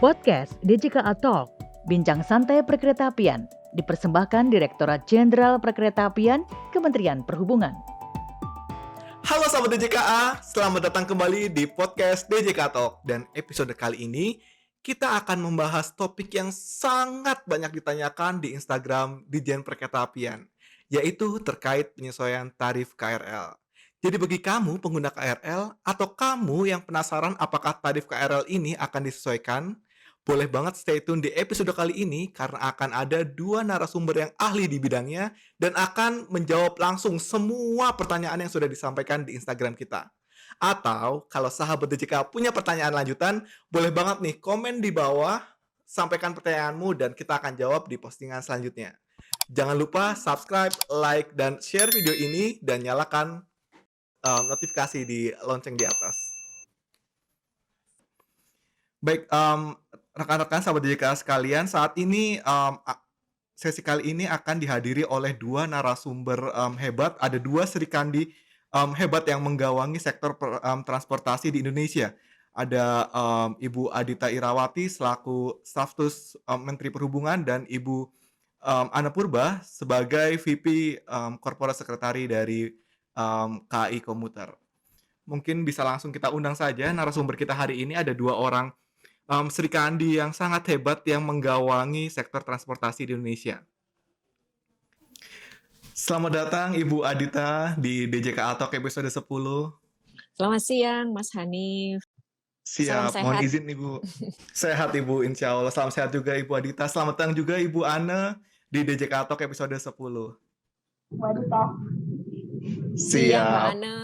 Podcast DJKA Talk, bincang santai perkeretaapian, dipersembahkan Direktorat Jenderal Perkeretaapian, Kementerian Perhubungan. Halo sahabat DJKA, selamat datang kembali di podcast DJKA Talk. Dan episode kali ini, kita akan membahas topik yang sangat banyak ditanyakan di Instagram Dijen Perkeretaapian, yaitu terkait penyesuaian tarif KRL. Jadi bagi kamu pengguna KRL atau kamu yang penasaran apakah tarif KRL ini akan disesuaikan, boleh banget stay tune di episode kali ini karena akan ada dua narasumber yang ahli di bidangnya dan akan menjawab langsung semua pertanyaan yang sudah disampaikan di Instagram kita. Atau kalau sahabat DJK punya pertanyaan lanjutan, boleh banget nih komen di bawah, sampaikan pertanyaanmu dan kita akan jawab di postingan selanjutnya. Jangan lupa subscribe, like, dan share video ini dan nyalakan notifikasi di lonceng di atas. Baik, rekan-rekan sahabat DJK sekalian, saat ini sesi kali ini akan dihadiri oleh dua narasumber hebat. Ada dua serikandi hebat yang menggawangi sektor transportasi di Indonesia. Ada Ibu Adita Irawati selaku Stafsus Menteri Perhubungan dan Ibu Ana Purba sebagai VP Corporate Secretary dari KAI Komuter. Mungkin bisa langsung kita undang saja narasumber kita hari ini. Ada dua orang serikandi yang sangat hebat yang menggawangi sektor transportasi di Indonesia. Selamat datang Ibu Adita di DJKA Talk episode 10. Selamat siang Mas Hanif. Siap, mohon izin Ibu. Sehat Ibu, insya Allah. Salam sehat juga Ibu Adita. Selamat datang juga Ibu Ana di DJKA Talk episode 10. Bu Adita. Siang Mbak Ana.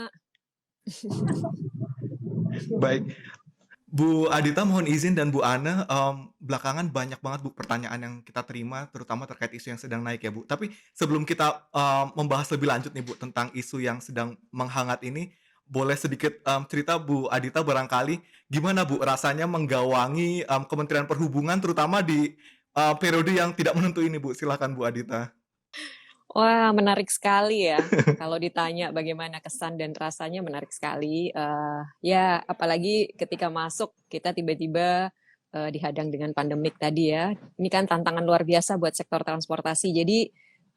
Baik. Bu Adita mohon izin dan Bu Ana, belakangan banyak banget Bu pertanyaan yang kita terima, terutama terkait isu yang sedang naik ya Bu. Tapi sebelum kita membahas lebih lanjut nih Bu tentang isu yang sedang menghangat ini, boleh sedikit cerita Bu Adita barangkali gimana Bu rasanya menggawangi Kementerian Perhubungan terutama di periode yang tidak menentu ini Bu. Silakan Bu Adita. Wah, menarik sekali ya. Kalau ditanya bagaimana kesan dan rasanya, menarik sekali. Ya, apalagi ketika masuk, kita tiba-tiba dihadang dengan pandemik tadi ya. Ini kan tantangan luar biasa buat sektor transportasi. Jadi,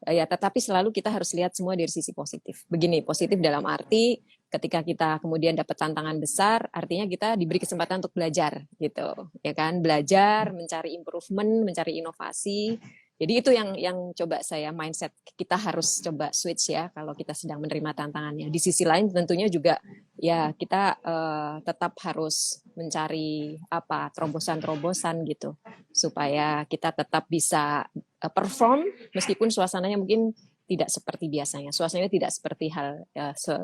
ya tetapi selalu kita harus lihat semua dari sisi positif. Begini, positif dalam arti ketika kita kemudian dapat tantangan besar, artinya kita diberi kesempatan untuk belajar, gitu. Ya kan, belajar, mencari improvement, mencari inovasi. Jadi itu yang coba saya mindset kita harus coba switch ya kalau kita sedang menerima tantangannya. Di sisi lain tentunya juga ya kita tetap harus mencari terobosan-terobosan gitu supaya kita tetap bisa perform meskipun suasananya mungkin tidak seperti biasanya. Suasananya tidak seperti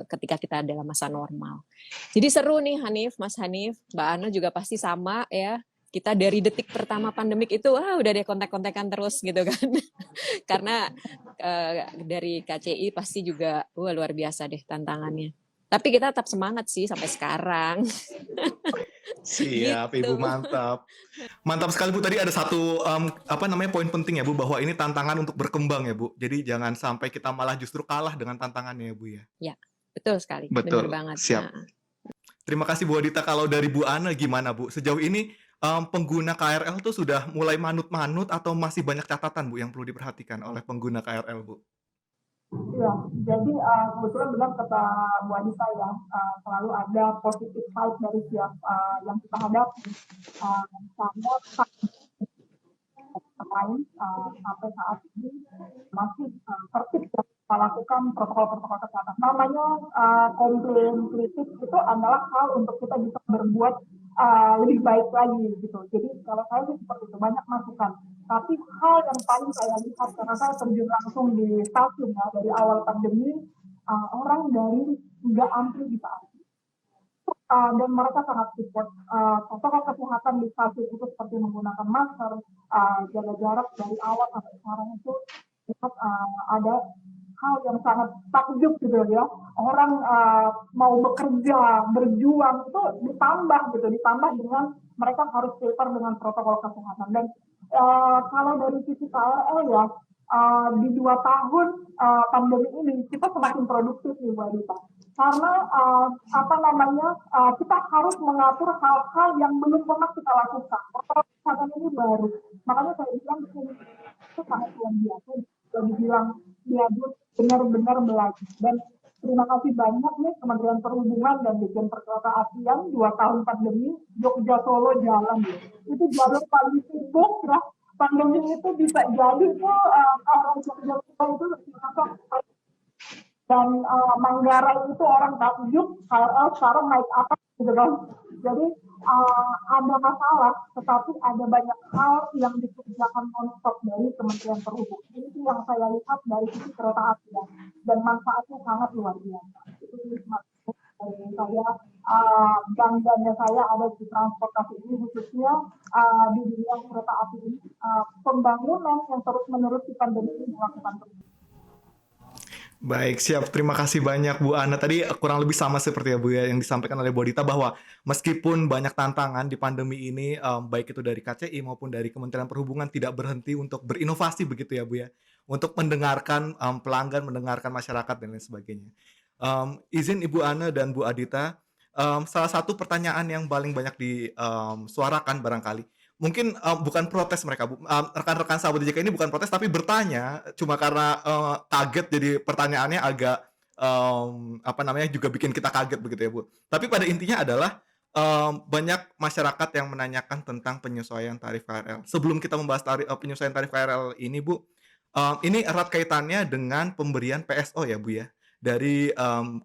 ketika kita dalam masa normal. Jadi seru nih Hanif, Mas Hanif, Mbak Ana juga pasti sama ya. Kita dari detik pertama pandemik itu udah deh kontak-kontakan terus gitu kan. Karena dari KCI pasti juga luar biasa deh tantangannya. Tapi kita tetap semangat sih sampai sekarang. Siap gitu. Ibu, mantap. Mantap sekali Bu, tadi ada satu poin penting ya Bu, bahwa ini tantangan untuk berkembang ya Bu. Jadi jangan sampai kita malah justru kalah dengan tantangannya ya Bu ya. Ya, betul sekali. Betul. Benar banget. Siap. Nah. Terima kasih Bu Adita. Kalau dari Bu Ana gimana Bu? Sejauh ini pengguna KRL tuh sudah mulai manut-manut atau masih banyak catatan Bu yang perlu diperhatikan oleh pengguna KRL Bu? Iya, jadi kebetulan benar kata Bu Adita ya, selalu ada positif side dari setiap yang kita hadapi. Sama lain sampai saat ini masih tertib kita lakukan protokol-protokol kesehatan. Namanya komplain kritik itu adalah hal untuk kita bisa berbuat lebih baik lagi gitu. Jadi kalau saya sih seperti itu, banyak masukan. Tapi hal yang paling saya lihat karena saya terjun langsung di stasiun ya dari awal pandemi, orang dari 3 antri bisa antri. Dan mereka sangat support protokol kesehatan di stasiun itu seperti menggunakan masker, jaga jarak dari awal sampai sekarang itu ada hal yang sangat takjub gitu ya. Orang mau bekerja, berjuang itu ditambah dengan mereka harus prepare dengan protokol kesehatan. Dan kalau dari sisi KRL ya, di 2 tahun pandemi ini kita semakin produktif nih Bu Adita. Karena kita harus mengatur hal-hal yang belum pernah kita lakukan. kesehatan ini baru. Makanya saya bilang ini itu sangat luar biasa. Kalau dibilang dia benar-benar belajar. Dan terima kasih banyak nih Kementerian Perhubungan dan Dirjen Perkeretaapian 2 tahun pandemi Jogja Solo jalan ya. Itu jalur paling sibuk ya. Pandemi itu bisa jadi tuh orang Jogja Solo itu dan Manggarai itu orang takjub KRL sekarang naik apa gitu kan. Jadi ada masalah, tetapi ada banyak hal yang dikerjakan non-stop dari Kementerian Perhubungan. Ini yang saya lihat dari sisi kereta api dan manfaatnya sangat luar biasa. Itu saya bangganya saya ada di transportasi ini khususnya di dunia kereta api ini pembangunan yang terus menerus di pandemi ini dilakukan terus. Baik, siap. Terima kasih banyak Bu Ana. Tadi kurang lebih sama seperti ya Bu ya yang disampaikan oleh Bu Dita bahwa meskipun banyak tantangan di pandemi ini, baik itu dari KCI maupun dari Kementerian Perhubungan tidak berhenti untuk berinovasi begitu ya Bu ya, untuk mendengarkan pelanggan, mendengarkan masyarakat dan lain sebagainya. Izin Ibu Ana dan Bu Adita, salah satu pertanyaan yang paling banyak disuarakan barangkali, mungkin bukan protes mereka, Bu. Rekan-rekan sahabat DJK ini bukan protes tapi bertanya cuma karena kaget jadi pertanyaannya agak juga bikin kita kaget begitu ya, Bu. Tapi pada intinya adalah banyak masyarakat yang menanyakan tentang penyesuaian tarif KRL. Sebelum kita membahas penyesuaian tarif KRL ini, Bu, ini erat kaitannya dengan pemberian PSO ya, Bu ya. Dari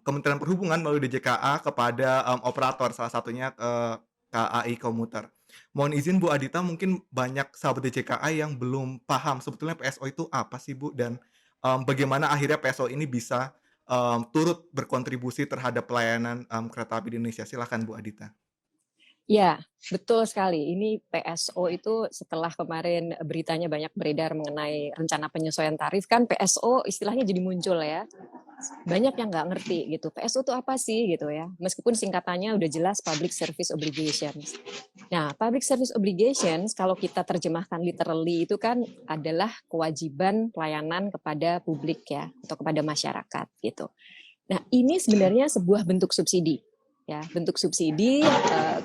Kementerian Perhubungan melalui DJKA kepada operator, salah satunya KAI Komuter. Mohon izin Bu Adita, mungkin banyak sahabat DJKA yang belum paham sebetulnya PSO itu apa sih Bu, dan bagaimana akhirnya PSO ini bisa turut berkontribusi terhadap pelayanan kereta api di Indonesia. Silakan Bu Adita. Ya, betul sekali. Ini PSO itu setelah kemarin beritanya banyak beredar mengenai rencana penyesuaian tarif, kan PSO istilahnya jadi muncul ya. Banyak yang nggak ngerti gitu. PSO itu apa sih gitu ya. Meskipun singkatannya udah jelas Public Service Obligations. Nah, Public Service Obligations kalau kita terjemahkan literally itu kan adalah kewajiban pelayanan kepada publik ya, atau kepada masyarakat gitu. Nah, ini sebenarnya sebuah bentuk subsidi. Ya, bentuk subsidi,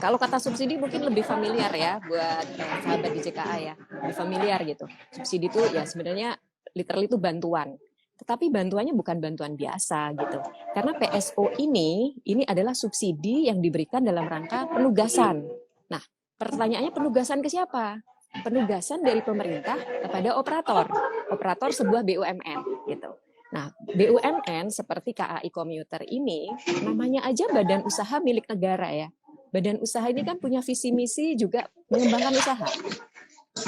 kalau kata subsidi mungkin lebih familiar ya buat sahabat di JKA ya, lebih familiar gitu. Subsidi itu ya sebenarnya literally itu bantuan. Tetapi bantuannya bukan bantuan biasa gitu. Karena PSO ini adalah subsidi yang diberikan dalam rangka penugasan. Nah, pertanyaannya penugasan ke siapa? Penugasan dari pemerintah kepada operator sebuah BUMN gitu. Nah, BUMN seperti KAI Komuter ini namanya aja badan usaha milik negara ya. Badan usaha ini kan punya visi misi juga mengembangkan usaha,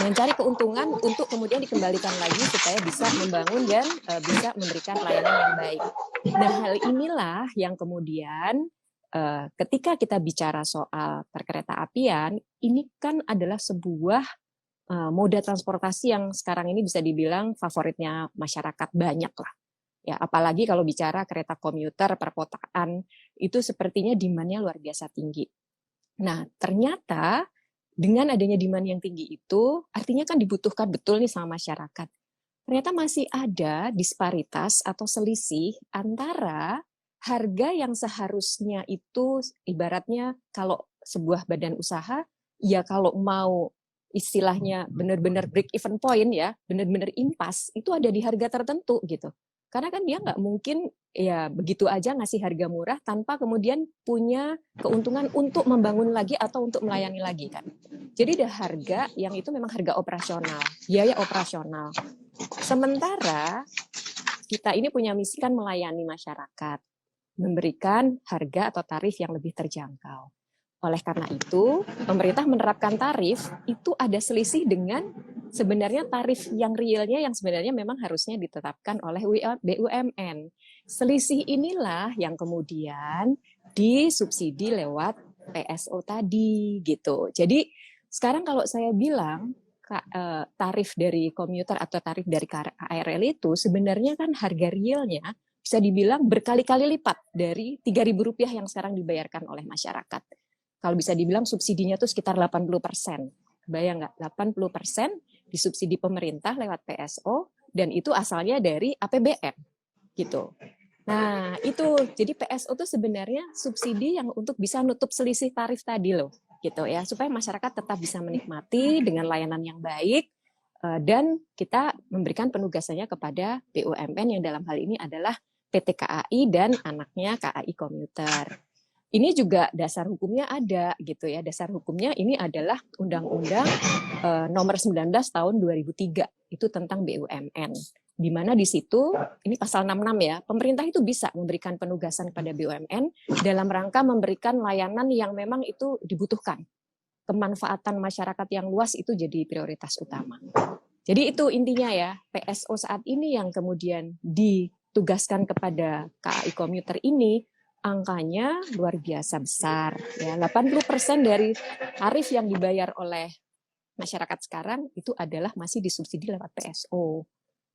mencari keuntungan untuk kemudian dikembalikan lagi supaya bisa membangun dan bisa memberikan pelayanan yang baik. Nah, hal inilah yang kemudian ketika kita bicara soal perkeretaapian, ini kan adalah sebuah moda transportasi yang sekarang ini bisa dibilang favoritnya masyarakat banyak lah. Ya, apalagi kalau bicara kereta komuter perkotaan, itu sepertinya demand-nya luar biasa tinggi. Nah, ternyata dengan adanya demand yang tinggi itu, artinya kan dibutuhkan betul nih sama masyarakat. Ternyata masih ada disparitas atau selisih antara harga yang seharusnya itu, ibaratnya kalau sebuah badan usaha, ya kalau mau istilahnya benar-benar break even point ya, benar-benar impas, itu ada di harga tertentu gitu. Karena kan dia nggak mungkin ya begitu aja ngasih harga murah tanpa kemudian punya keuntungan untuk membangun lagi atau untuk melayani lagi kan. Jadi ada harga yang itu memang harga operasional, biaya operasional. Sementara kita ini punya misi kan melayani masyarakat, memberikan harga atau tarif yang lebih terjangkau. Oleh karena itu, pemerintah menerapkan tarif itu ada selisih dengan sebenarnya tarif yang realnya yang sebenarnya memang harusnya ditetapkan oleh BUMN. Selisih inilah yang kemudian disubsidi lewat PSO tadi gitu. Jadi sekarang kalau saya bilang tarif dari komuter atau tarif dari KRL itu sebenarnya kan harga realnya bisa dibilang berkali-kali lipat dari Rp3.000 yang sekarang dibayarkan oleh masyarakat. Kalau bisa dibilang subsidinya itu sekitar 80%. Bayang nggak? 80% disubsidi pemerintah lewat PSO, dan itu asalnya dari APBN. Gitu. Nah, itu. Jadi PSO itu sebenarnya subsidi yang untuk bisa nutup selisih tarif tadi loh. gitu ya, supaya masyarakat tetap bisa menikmati dengan layanan yang baik, dan kita memberikan penugasannya kepada BUMN yang dalam hal ini adalah PT KAI dan anaknya KAI Komuter. Ini juga dasar hukumnya ada gitu ya. Dasar hukumnya ini adalah Undang-Undang nomor 19 tahun 2003 itu tentang BUMN. Di mana di situ ini pasal 66 ya. Pemerintah itu bisa memberikan penugasan kepada BUMN dalam rangka memberikan layanan yang memang itu dibutuhkan. Kemanfaatan masyarakat yang luas itu jadi prioritas utama. Jadi itu intinya ya, PSO saat ini yang kemudian ditugaskan kepada KAI Komuter ini angkanya luar biasa besar ya. 80% dari tarif yang dibayar oleh masyarakat sekarang itu adalah masih disubsidi lewat PSO.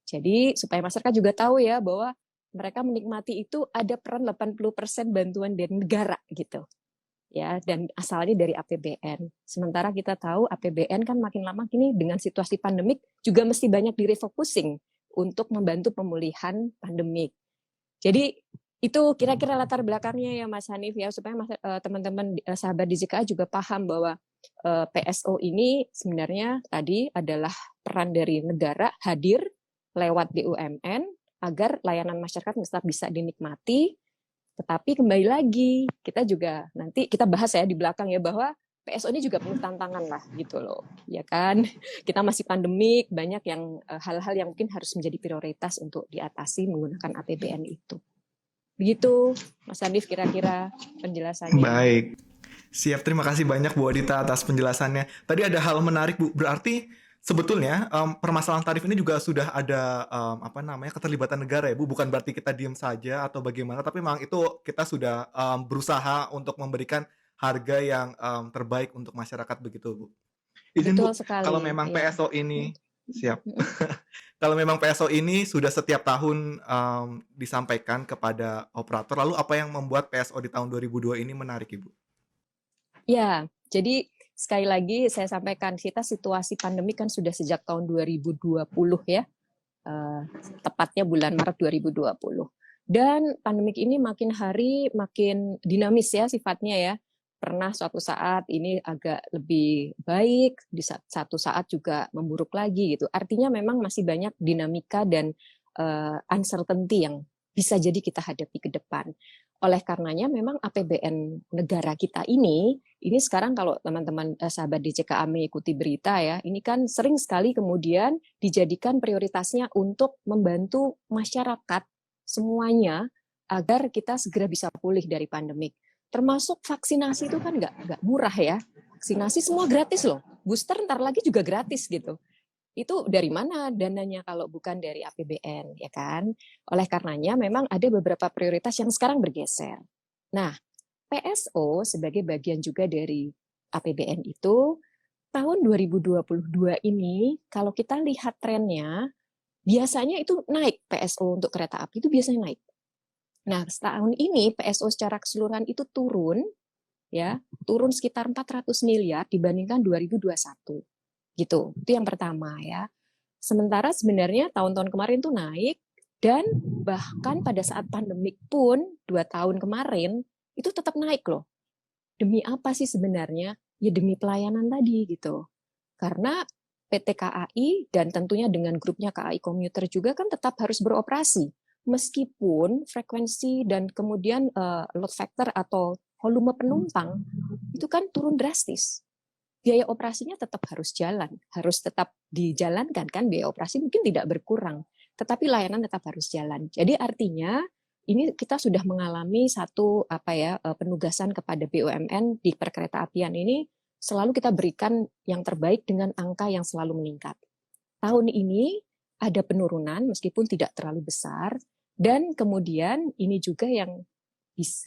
Jadi supaya masyarakat juga tahu ya bahwa mereka menikmati itu ada peran 80% bantuan dari negara gitu. Ya, dan asalnya dari APBN. Sementara kita tahu APBN kan makin lama kini dengan situasi pandemik juga mesti banyak direfocusing untuk membantu pemulihan pandemik. Jadi itu kira-kira latar belakangnya ya Mas Hanif ya, supaya teman-teman sahabat DJKA juga paham bahwa PSO ini sebenarnya tadi adalah peran dari negara hadir lewat BUMN agar layanan masyarakat tetap bisa dinikmati. Tetapi kembali lagi, kita juga nanti kita bahas ya di belakang ya bahwa PSO ini juga penuh tantangan lah gitu loh, ya kan? Kita masih pandemik, banyak yang hal-hal yang mungkin harus menjadi prioritas untuk diatasi menggunakan APBN itu. Begitu, Mas Hanif kira-kira penjelasannya. Baik, siap. Terima kasih banyak Bu Adita atas penjelasannya. Tadi ada hal menarik Bu, berarti sebetulnya permasalahan tarif ini juga sudah ada keterlibatan negara ya Bu, bukan berarti kita diam saja atau bagaimana, tapi memang itu kita sudah berusaha untuk memberikan harga yang terbaik untuk masyarakat begitu Bu. Izin Bu, Betul sekali. kalau memang ya. PSO ini siap. Kalau memang PSO ini sudah setiap tahun disampaikan kepada operator, lalu apa yang membuat PSO di tahun 2002 ini menarik Ibu? Ya, jadi sekali lagi saya sampaikan, kita situasi pandemi kan sudah sejak tahun 2020 ya, tepatnya bulan Maret 2020. Dan pandemik ini makin hari makin dinamis ya sifatnya ya. Pernah suatu saat ini agak lebih baik, di satu saat juga memburuk lagi gitu. Artinya memang masih banyak dinamika dan uncertainty yang bisa jadi kita hadapi ke depan. Oleh karenanya memang APBN negara kita ini sekarang kalau teman-teman sahabat DJKA mengikuti berita ya, ini kan sering sekali kemudian dijadikan prioritasnya untuk membantu masyarakat semuanya agar kita segera bisa pulih dari pandemik. Termasuk vaksinasi itu kan nggak murah ya. Vaksinasi semua gratis loh. Booster ntar lagi juga gratis gitu. Itu dari mana dananya kalau bukan dari APBN, ya kan? Oleh karenanya memang ada beberapa prioritas yang sekarang bergeser. Nah, PSO sebagai bagian juga dari APBN itu, tahun 2022 ini, kalau kita lihat trennya, biasanya itu naik PSO untuk kereta api itu biasanya naik. Nah, setahun ini PSO secara keseluruhan itu turun sekitar 400 miliar dibandingkan 2021. Gitu. Itu yang pertama ya. Sementara sebenarnya tahun-tahun kemarin tuh naik dan bahkan pada saat pandemik pun 2 tahun kemarin itu tetap naik loh. Demi apa sih sebenarnya? Ya demi pelayanan tadi gitu. Karena PT KAI dan tentunya dengan grupnya KAI Komuter juga kan tetap harus beroperasi. Meskipun frekuensi dan kemudian load factor atau volume penumpang itu kan turun drastis. Biaya operasinya tetap harus jalan, harus tetap dijalankan kan, biaya operasi mungkin tidak berkurang, tetapi layanan tetap harus jalan. Jadi artinya ini kita sudah mengalami satu penugasan kepada BUMN di perkeretaapian ini selalu kita berikan yang terbaik dengan angka yang selalu meningkat. Tahun ini ada penurunan meskipun tidak terlalu besar. Dan kemudian ini juga yang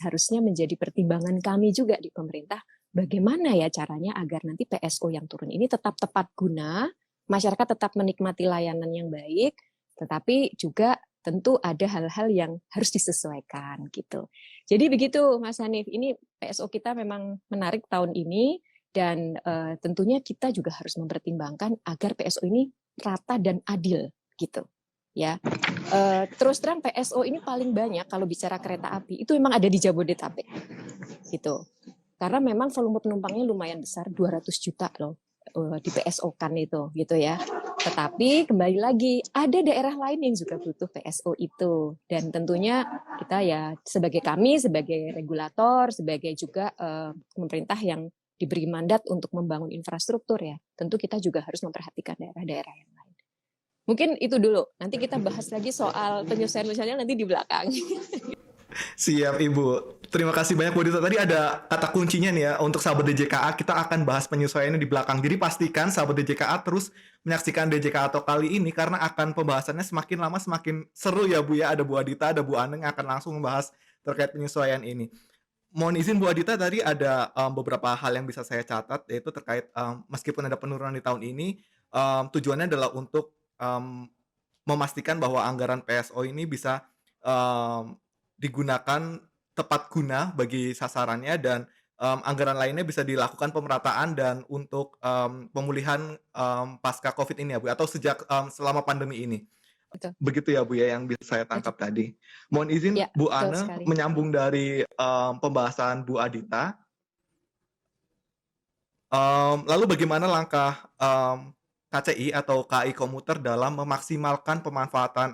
harusnya menjadi pertimbangan kami juga di pemerintah, bagaimana ya caranya agar nanti PSO yang turun ini tetap tepat guna, masyarakat tetap menikmati layanan yang baik, tetapi juga tentu ada hal-hal yang harus disesuaikan gitu. Jadi begitu Mas Hanif, ini PSO kita memang menarik tahun ini dan tentunya kita juga harus mempertimbangkan agar PSO ini rata dan adil gitu. Ya, terus terang PSO ini paling banyak kalau bicara kereta api itu memang ada di Jabodetabek, gitu. Karena memang volume penumpangnya lumayan besar, 200 juta loh di PSO kan itu gitu ya. Tetapi kembali lagi ada daerah lain yang juga butuh PSO itu, dan tentunya kita ya sebagai regulator, sebagai juga pemerintah yang diberi mandat untuk membangun infrastruktur ya, tentu kita juga harus memperhatikan daerah-daerah yang lain. Mungkin itu dulu, nanti kita bahas lagi soal penyesuaian nanti di belakang. Siap Ibu. Terima kasih banyak Bu Dita. Tadi ada kata kuncinya nih ya untuk sahabat DJKA, kita akan bahas penyesuaiannya di belakang. Jadi pastikan sahabat DJKA terus menyaksikan DJKA Talk kali ini karena akan pembahasannya semakin lama semakin seru ya Bu ya. Ada Bu Adita, ada Bu Aneng yang akan langsung membahas terkait penyesuaian ini. Mohon izin Bu Adita, tadi ada beberapa hal yang bisa saya catat, yaitu terkait meskipun ada penurunan di tahun ini, tujuannya adalah untuk memastikan bahwa anggaran PSO ini bisa digunakan tepat guna bagi sasarannya, dan anggaran lainnya bisa dilakukan pemerataan dan untuk pemulihan pasca COVID ini ya Bu, atau sejak selama pandemi ini. Betul. Begitu ya Bu ya yang bisa saya tangkap tadi. Mohon izin Ya, Bu betul Ane sekali. menyambung dari pembahasan Bu Adita. Lalu bagaimana langkah KCI atau KAI Komuter dalam memaksimalkan pemanfaatan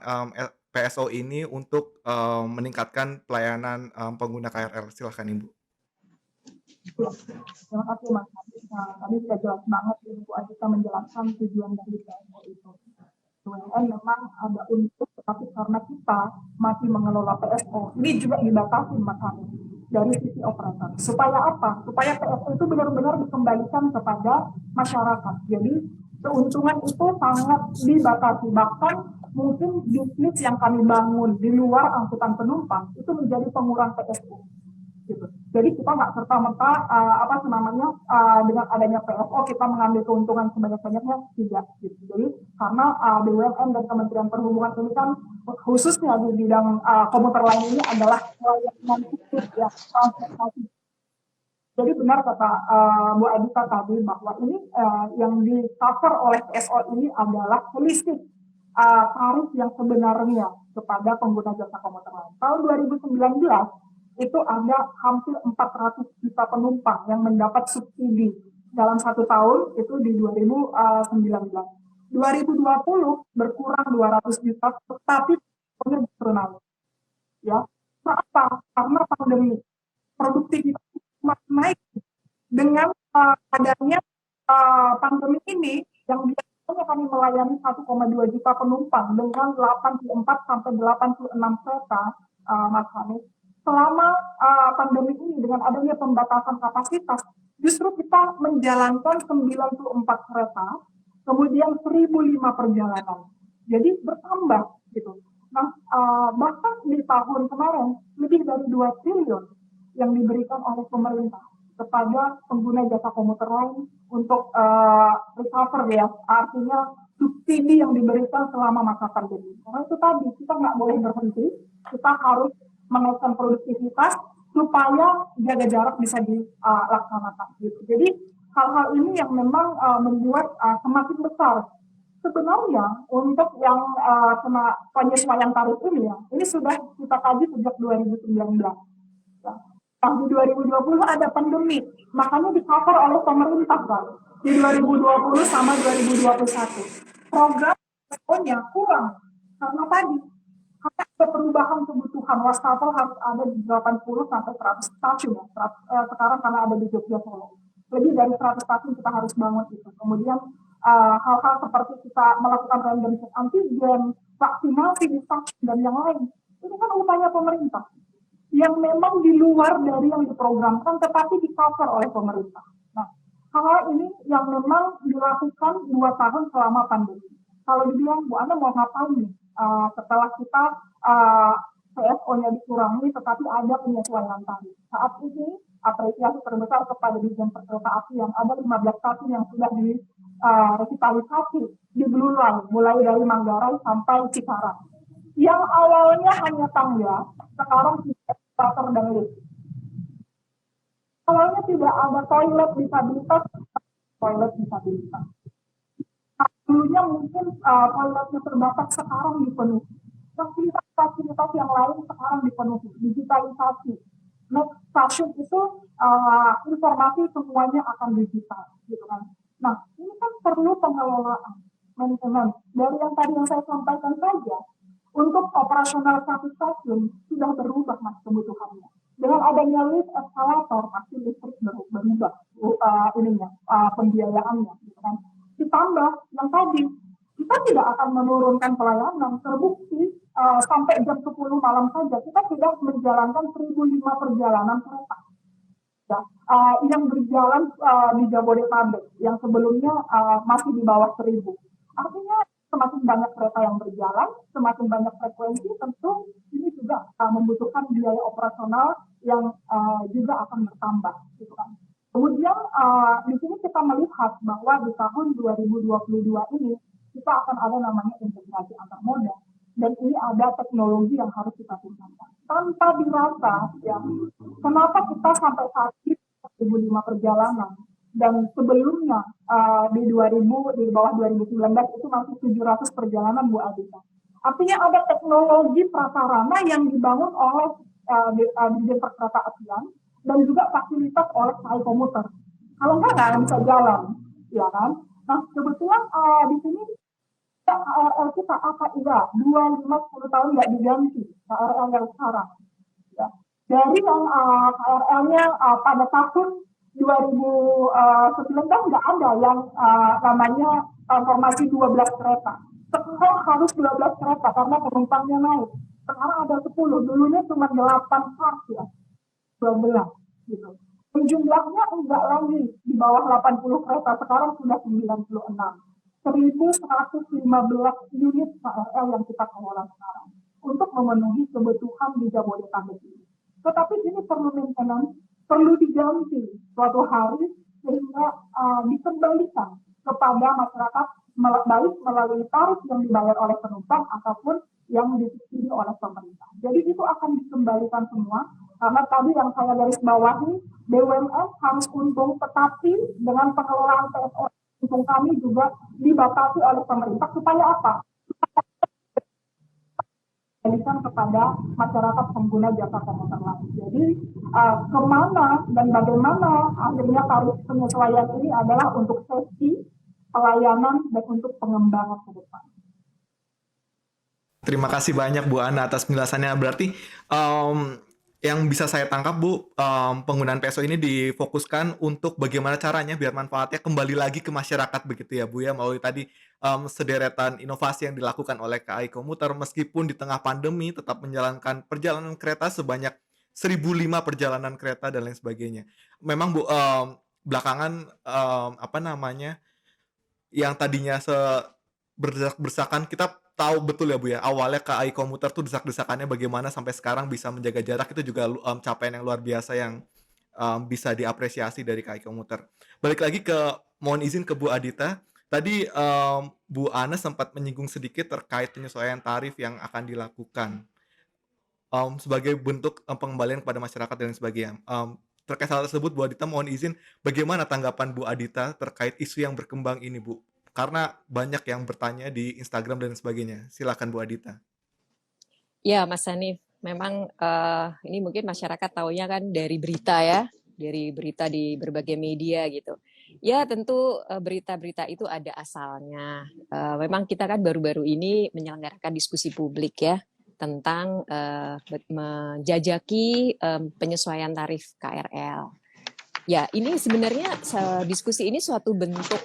PSO ini untuk meningkatkan pelayanan pengguna KRL? Silahkan Ibu. Ya, terima kasih Mas. Tadi sudah jelas banget Ibu Adita menjelaskan tujuan dari PSO itu. BUMN memang ada untuk, tetapi karena kita masih mengelola PSO, ini juga dibatasi Mas Hanif dari sisi operator. Supaya apa? Supaya PSO itu benar-benar dikembalikan kepada masyarakat. Jadi keuntungan itu sangat dibatasi. Bahkan mungkin bisnis yang kami bangun di luar angkutan penumpang itu menjadi pengurang PSO. Gitu. Jadi kita nggak serta-merta dengan adanya PSO kita mengambil keuntungan sebanyak-banyaknya, tidak. Gitu. Jadi karena BUMN dan Kementerian Perhubungan ini kan khususnya di bidang komuter lain ini adalah pelayanan khusus ya, transportasi. Jadi benar kata Bu Adita tadi bahwa ini yang di cover oleh PSO ini adalah selisih tarif yang sebenarnya kepada pengguna jasa komuter lain. Tahun 2019 itu ada hampir 400 juta penumpang yang mendapat subsidi dalam satu tahun, itu di 2019. 2020 berkurang 200 juta, tetapi justru naik. Ya, kenapa? Karena pandemi, produktivitas masih naik. Dengan adanya pandemi ini, yang biasanya kami melayani 1,2 juta penumpang dengan 84 sampai 86 kereta, Mas Hanif. Selama pandemi ini dengan adanya pembatasan kapasitas, justru kita menjalankan 94 kereta, kemudian 1.005 perjalanan. Jadi bertambah gitu. Nah, bahkan di tahun kemarin lebih dari 2 triliun yang diberikan oleh pemerintah kepada pengguna jasa komuter lain untuk recover ya, artinya subsidi yang diberikan selama masa pandemi. Karena itu tadi kita nggak boleh berhenti, kita harus menaikkan produktivitas supaya jaga jarak bisa dilaksanakan gitu. Jadi hal-hal ini yang memang membuat semakin besar. Sebenarnya untuk yang penyesuaian tarif ini ya, ini sudah kita kaji sejak 2019. Ya. Di 2020 ada pandemi, makanya di-cover oleh pemerintah kan. Di 2020 sama 2021. Program responnya kurang karena tadi ada perubahan kebutuhan. Wastafel harus ada di 80 sampai 100 stasiun ya. Sekarang karena ada di Jogja Solo. Lebih dari 100 stasiun kita harus bangun itu. Kemudian hal-hal seperti kita melakukan random check antigen, vaksinasi di stasiun dan yang lain. Ini kan upaya pemerintah yang memang di luar dari yang diprogramkan tetapi di-cover oleh pemerintah. Nah, hal ini yang memang dilakukan 2 tahun selama pandemi. Kalau dibilang, Bu Ana mau ngapain nih? Setelah kita PSO-nya dikurangi, tetapi ada penyesuaian tarif. Saat ini apresiasi terbesar kepada Dirjen Perkereta Api yang ada 15 stasiun yang sudah direvitalisasi di Blue Line, mulai dari Manggarai sampai Cikarang. Yang awalnya hanya tangga, sekarang tidak eskalator dan lift. Awalnya tidak ada toilet disabilitas. Dulunya mungkin toiletnya terbatas, sekarang dipenuhi. Fasilitas yang lain sekarang dipenuhi. Digitalisasi. Next stasiun itu informasi semuanya akan digital, gitu kan. Nah, ini kan perlu pengelolaan, maintenance. Dari yang tadi yang saya sampaikan saja, untuk operasional satu stasiun sudah berubah mas kebutuhannya. Dengan adanya lift eskalator pasti listrik berubah pembiayaannya, gitu kan. Ditambah yang tadi kita tidak akan menurunkan pelayanan. Terbukti sampai jam 10 malam saja kita sudah menjalankan 1.005 perjalanan kereta ya, yang berjalan di Jabodetabek yang sebelumnya masih di bawah 1.000. Artinya semakin banyak kereta yang berjalan, semakin banyak frekuensi, tentu ini juga membutuhkan biaya operasional yang juga akan bertambah, gitu kan. Kemudian di sini kita melihat bahwa di tahun 2022 ini kita akan ada namanya integrasi antar moda, dan ini ada teknologi yang harus kita tingkatkan. Tanpa dirasa, ya, kenapa kita sampai saat ini 1.005 perjalanan, dan sebelumnya di bawah 2019 itu masih 700 perjalanan Bu Adita. Artinya ada teknologi prasarana yang dibangun oleh Dirjen Perkeretaapian dan juga fasilitas oleh KAI Komuter. Kalau nggak bisa jalan, ya kan? Nah, kebetulan di sini KRL kita AKIA 25-10 tahun nggak diganti KRL yang sekarang. Ya. Dari yang KRL-nya pada tahun 2019 nggak ada yang namanya transformasi 12 kereta. Sekarang harus 12 kereta karena penumpangnya naik. Sekarang ada 10, dulunya cuma 8 part ya, 12 gitu. Jumlahnya enggak lagi di bawah 80 kereta, sekarang sudah 96. 1.115 unit KRL yang kita kelola sekarang untuk memenuhi kebutuhan di Jabodetabek ini. Tetapi ini perlu maintenance, perlu diganti suatu hari sehingga dikembalikan kepada masyarakat baik melalui tarif yang dibayar oleh penumpang ataupun yang disubsidi oleh pemerintah. Jadi itu akan dikembalikan semua karena tadi yang saya garis bawahi BUMN harus untung, tetapi dengan pengelolaan PSO untung kami juga dibatasi oleh pemerintah supaya apa? Diberikan kepada masyarakat pengguna jasa komuter lain. Jadi kemana dan bagaimana akhirnya tarif penyesuaian ini adalah untuk safety, pelayanan, dan untuk pengembangan ke depan. Terima kasih banyak Bu Ana atas penjelasannya. Berarti yang bisa saya tangkap Bu, penggunaan PSO ini difokuskan untuk bagaimana caranya biar manfaatnya kembali lagi ke masyarakat begitu ya Bu ya, melalui tadi sederetan inovasi yang dilakukan oleh KAI Komuter meskipun di tengah pandemi tetap menjalankan perjalanan kereta sebanyak 1.005 perjalanan kereta dan lain sebagainya. Memang Bu, belakangan yang tadinya berdesak-desakan, kita tahu betul ya Bu ya, awalnya KAI Komuter tuh desak-desakannya bagaimana sampai sekarang bisa menjaga jarak, itu juga capaian yang luar biasa yang bisa diapresiasi dari KAI Komuter. Balik lagi mohon izin ke Bu Adita. Tadi Bu Ana sempat menyinggung sedikit terkait penyesuaian tarif yang akan dilakukan sebagai bentuk pengembalian kepada masyarakat dan sebagainya. Terkait hal tersebut, Bu Adita mohon izin, bagaimana tanggapan Bu Adita terkait isu yang berkembang ini Bu? Karena banyak yang bertanya di Instagram dan sebagainya. Silakan Bu Adita. Ya, Mas Hanif, memang ini mungkin masyarakat taunya kan dari berita ya, dari berita di berbagai media gitu. Ya, tentu berita-berita itu ada asalnya. Memang kita kan baru-baru ini menyelenggarakan diskusi publik ya tentang menjajaki penyesuaian tarif KRL. Ya, ini sebenarnya diskusi ini suatu bentuk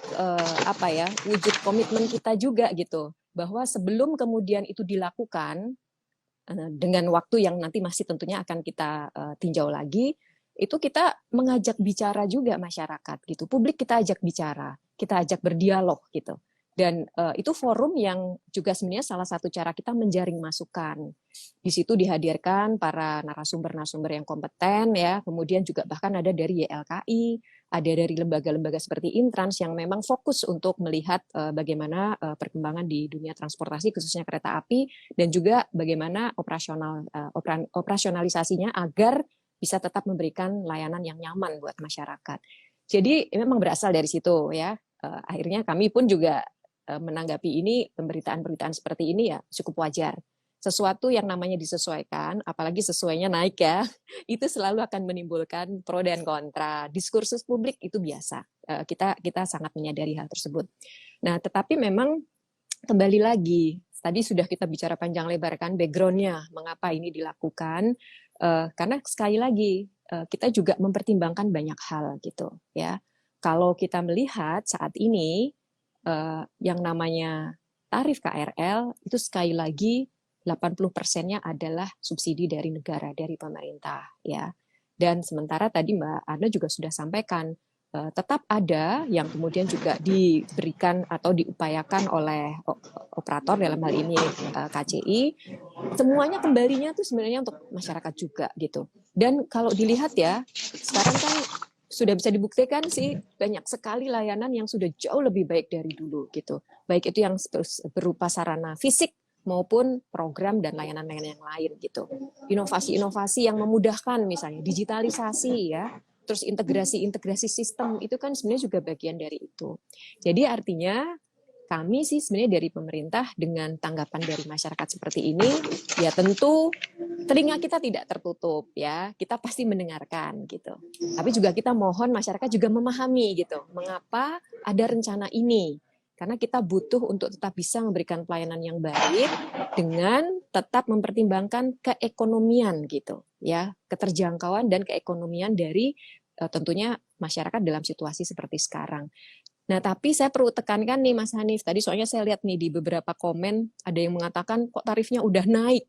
wujud komitmen kita juga gitu, bahwa sebelum kemudian itu dilakukan dengan waktu yang nanti masih tentunya akan kita tinjau lagi, itu kita mengajak bicara juga masyarakat gitu, publik kita ajak bicara, kita ajak berdialog gitu. Dan itu forum yang juga sebenarnya salah satu cara kita menjaring masukan. Di situ dihadirkan para narasumber-narasumber yang kompeten ya, kemudian juga bahkan ada dari YLKI, ada dari lembaga-lembaga seperti Intrans yang memang fokus untuk melihat bagaimana perkembangan di dunia transportasi khususnya kereta api dan juga bagaimana operasionalisasinya agar bisa tetap memberikan layanan yang nyaman buat masyarakat. Jadi memang berasal dari situ ya. Akhirnya kami pun juga menanggapi ini, pemberitaan-pemberitaan seperti ini ya cukup wajar. sesuatu yang namanya disesuaikan, apalagi sesuainya naik ya, itu selalu akan menimbulkan pro dan kontra. Diskursus publik itu biasa. Kita sangat menyadari hal tersebut. Nah, tetapi memang kembali lagi, tadi sudah kita bicara panjang lebar kan background-nya, mengapa ini dilakukan. Karena sekali lagi kita juga mempertimbangkan banyak hal gitu ya. Kalau kita melihat saat ini yang namanya tarif KRL itu sekali lagi 80%-nya adalah subsidi dari negara, dari pemerintah ya. Dan sementara tadi Mbak Ana juga sudah sampaikan tetap ada yang kemudian juga diberikan atau diupayakan oleh operator dalam hal ini KCI, semuanya kembalinya tuh sebenarnya untuk masyarakat juga gitu. Dan kalau dilihat ya, sekarang kan sudah bisa dibuktikan sih banyak sekali layanan yang sudah jauh lebih baik dari dulu gitu. Baik itu yang berupa sarana fisik maupun program dan layanan-layanan yang lain gitu. Inovasi-inovasi yang memudahkan misalnya digitalisasi ya, terus integrasi sistem itu kan sebenarnya juga bagian dari itu. Jadi artinya kami sih sebenarnya dari pemerintah dengan tanggapan dari masyarakat seperti ini, ya tentu telinga kita tidak tertutup ya, kita pasti mendengarkan gitu. Tapi juga kita mohon masyarakat juga memahami gitu, mengapa ada rencana ini. Karena kita butuh untuk tetap bisa memberikan pelayanan yang baik dengan tetap mempertimbangkan keekonomian gitu ya, keterjangkauan dan keekonomian dari tentunya masyarakat dalam situasi seperti sekarang. Nah, tapi saya perlu tekankan nih Mas Hanif, tadi soalnya saya lihat nih di beberapa komen ada yang mengatakan kok tarifnya udah naik.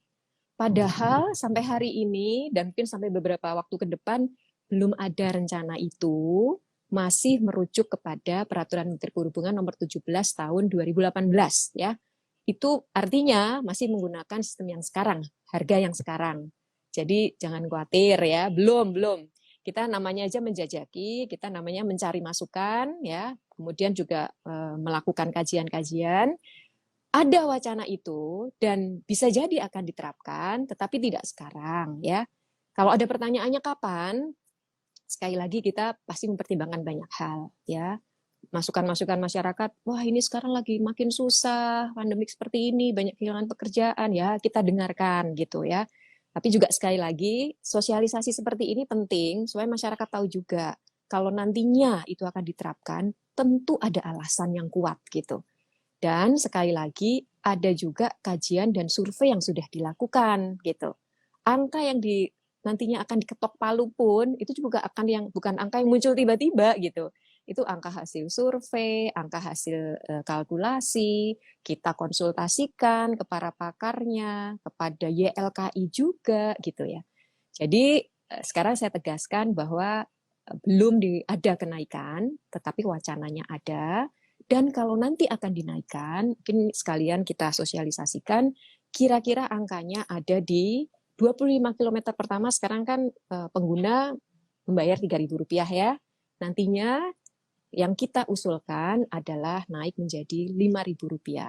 Padahal sampai hari ini dan mungkin sampai beberapa waktu ke depan belum ada rencana itu, masih merujuk kepada Peraturan Menteri Perhubungan Nomor 17 Tahun 2018 ya. Itu artinya masih menggunakan sistem yang sekarang, harga yang sekarang. Jadi jangan khawatir ya, belum. Kita namanya aja menjajaki, kita namanya mencari masukan ya, kemudian juga melakukan kajian-kajian. Ada wacana itu dan bisa jadi akan diterapkan, tetapi tidak sekarang ya. Kalau ada pertanyaannya kapan? Sekali lagi kita pasti mempertimbangkan banyak hal ya. Masukan-masukan masyarakat, wah ini sekarang lagi makin susah, pandemik seperti ini, banyak kehilangan pekerjaan ya, kita dengarkan gitu ya. Tapi juga sekali lagi, sosialisasi seperti ini penting supaya masyarakat tahu juga kalau nantinya itu akan diterapkan, tentu ada alasan yang kuat gitu. Dan sekali lagi ada juga kajian dan survei yang sudah dilakukan gitu. Angka yang nantinya akan diketok palu pun itu juga akan yang bukan angka yang muncul tiba-tiba gitu. Itu angka hasil survei, angka hasil kalkulasi, kita konsultasikan ke para pakarnya, kepada YLKI juga gitu ya. Jadi sekarang saya tegaskan bahwa belum ada kenaikan, tetapi wacananya ada. Dan kalau nanti akan dinaikkan, mungkin sekalian kita sosialisasikan, kira-kira angkanya ada di 25 km pertama sekarang kan pengguna membayar Rp3.000 ya. Nantinya yang kita usulkan adalah naik menjadi Rp5.000.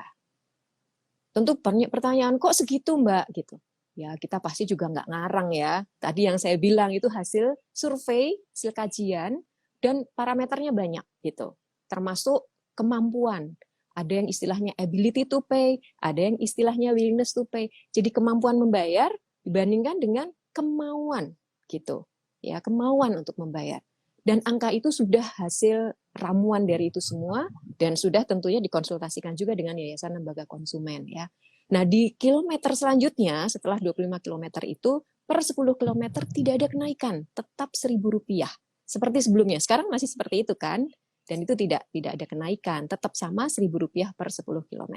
Tentu pertanyaan kok segitu Mbak gitu. Ya kita pasti juga nggak ngarang ya. Tadi yang saya bilang itu hasil survei, hasil kajian, dan parameternya banyak gitu. Termasuk kemampuan. Ada yang istilahnya ability to pay, ada yang istilahnya willingness to pay. Jadi kemampuan membayar dibandingkan dengan kemauan gitu. Ya, kemauan untuk membayar. Dan angka itu sudah hasil ramuan dari itu semua dan sudah tentunya dikonsultasikan juga dengan Yayasan Lembaga Konsumen ya. Nah, di kilometer selanjutnya setelah 25 km itu per 10 km tidak ada kenaikan, tetap Rp1.000. Seperti sebelumnya. Sekarang masih seperti itu kan? Dan itu tidak ada kenaikan, tetap sama Rp1.000 per 10 km.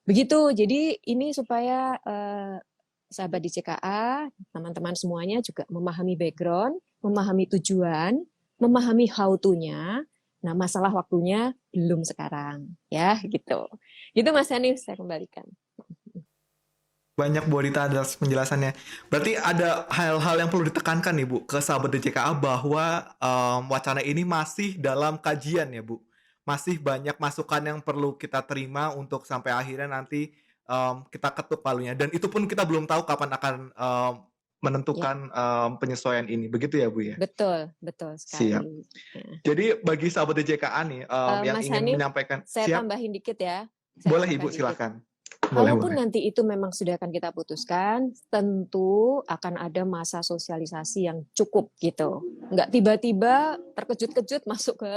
Begitu. Jadi ini supaya sahabat di CKA, teman-teman semuanya juga memahami background, memahami tujuan, memahami how to-nya. Nah, masalah waktunya belum sekarang, ya gitu. Gitu Mas Hanif, saya kembalikan. Banyak Bu Rita atas penjelasannya. Berarti ada hal-hal yang perlu ditekankan nih Bu ke sahabat DJKA bahwa wacana ini masih dalam kajian ya Bu. Masih banyak masukan yang perlu kita terima untuk sampai akhirnya nanti kita ketuk palunya. Dan itu pun kita belum tahu kapan akan menentukan penyesuaian ini. Begitu ya Bu ya? Betul sekali. Siap. Jadi bagi sahabat DJKA nih yang Mas ingin Hanif, menyampaikan. Saya siap? tambahin dikit ya. Boleh Ibu, silakan. Boleh, Kalaupun boleh. nanti itu memang sudah akan kita putuskan, tentu akan ada masa sosialisasi yang cukup gitu. Nggak tiba-tiba terkejut-kejut masuk ke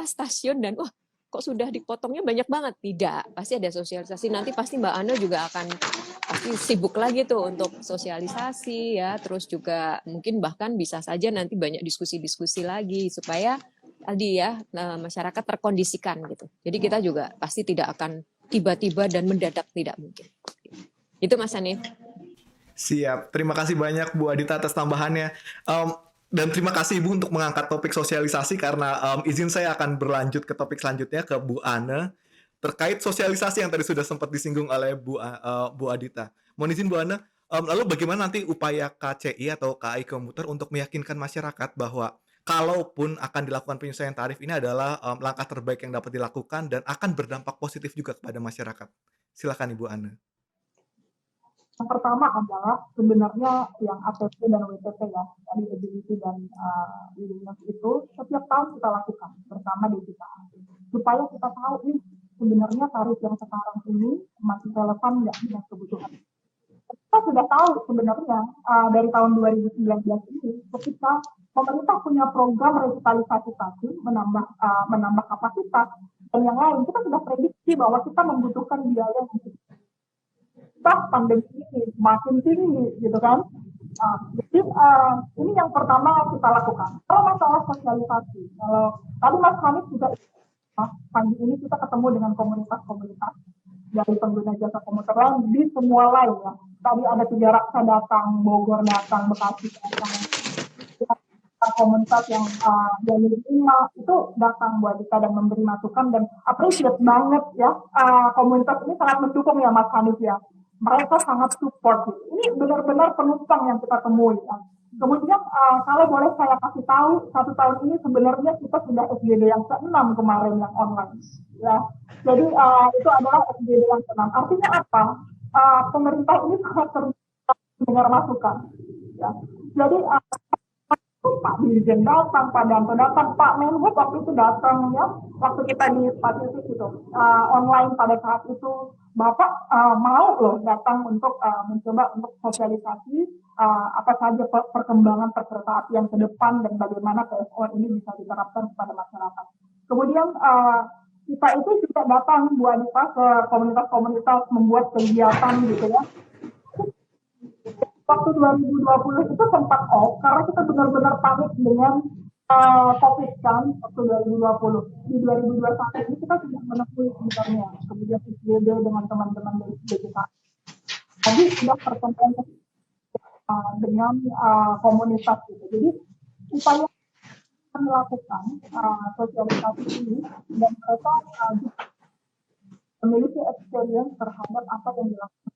stasiun dan wah kok sudah dipotongnya banyak banget. Tidak, pasti ada sosialisasi. Nanti pasti Mbak Ana juga akan pasti sibuk lagi tuh untuk sosialisasi ya. Terus juga mungkin bahkan bisa saja nanti banyak diskusi-diskusi lagi supaya tadi ya masyarakat terkondisikan gitu. Jadi kita juga pasti tidak akan tiba-tiba dan mendadak, tidak mungkin. Itu Mas Hanif. Siap. Terima kasih banyak Bu Adita atas tambahannya. Dan terima kasih Ibu untuk mengangkat topik sosialisasi karena izin saya akan berlanjut ke topik selanjutnya ke Bu Ana terkait sosialisasi yang tadi sudah sempat disinggung oleh Bu Adita. Mohon izin Bu Ana, lalu bagaimana nanti upaya KCI atau KAI Komuter untuk meyakinkan masyarakat bahwa kalaupun akan dilakukan penyesuaian tarif ini adalah langkah terbaik yang dapat dilakukan dan akan berdampak positif juga kepada masyarakat. Silakan Ibu Ana. Yang pertama adalah sebenarnya yang APP dan WTP ya, eligibility dan willingness itu setiap tahun kita lakukan bersama DJKA. Supaya kita tahu nih sebenarnya tarif yang sekarang ini masih relevan nggak dengan kebutuhan. Kita sudah tahu sebenarnya dari tahun 2019 ini ketika pemerintah punya program revitalisasi stasiun menambah kapasitas dan yang lain, kita sudah prediksi bahwa kita membutuhkan biaya yang pandemi ini makin tinggi gitu kan. Jadi ini yang pertama kita lakukan. Kalau masalah sosialisasi, kalau tadi Mas Hanif juga pagi ini kita ketemu dengan komunitas-komunitas dari pengguna jasa komuter lain di semua lain ya. Tadi ada Tiga Raksa datang, Bogor datang, Bekasi datang, komunitas yang jalur 5 itu datang buat kita dan memberi masukan dan appreciate banget ya. Komunitas ini sangat mendukung ya Mas Hanif ya. Mereka sangat support gitu. Ini benar-benar penumpang yang kita temui ya. Kemudian kalau boleh saya kasih tahu, 1 tahun ini sebenarnya kita sudah SGD yang ke-6 kemarin yang online ya. Jadi itu adalah SGD yang ke-6. Artinya apa? Pemerintah ini sangat terbuka mendengar masukan ya. Jadi Pak Dirjen datang, Pak Danto datang, Pak Menhub waktu itu datang ya, waktu kita di Pasifik itu online pada saat itu Bapak mau loh datang untuk mencoba untuk sosialisasi apa saja perkembangan perkereta apian ke depan dan bagaimana PSO ini bisa diterapkan kepada masyarakat. Kemudian kita itu juga datang Bu Adita ke komunitas-komunitas membuat kegiatan gitu ya. Waktu 2020 itu sempat off karena kita benar-benar panik dengan COVID kan waktu 2020. Di 2021 ini kita sudah menemui sebenarnya kemudian SBB dengan teman-teman dari DJKA. Jadi sudah pertemuan dengan komunitas gitu. Jadi upaya melakukan sosialisasi ini dan mereka memiliki experience terhadap apa yang dilakukan.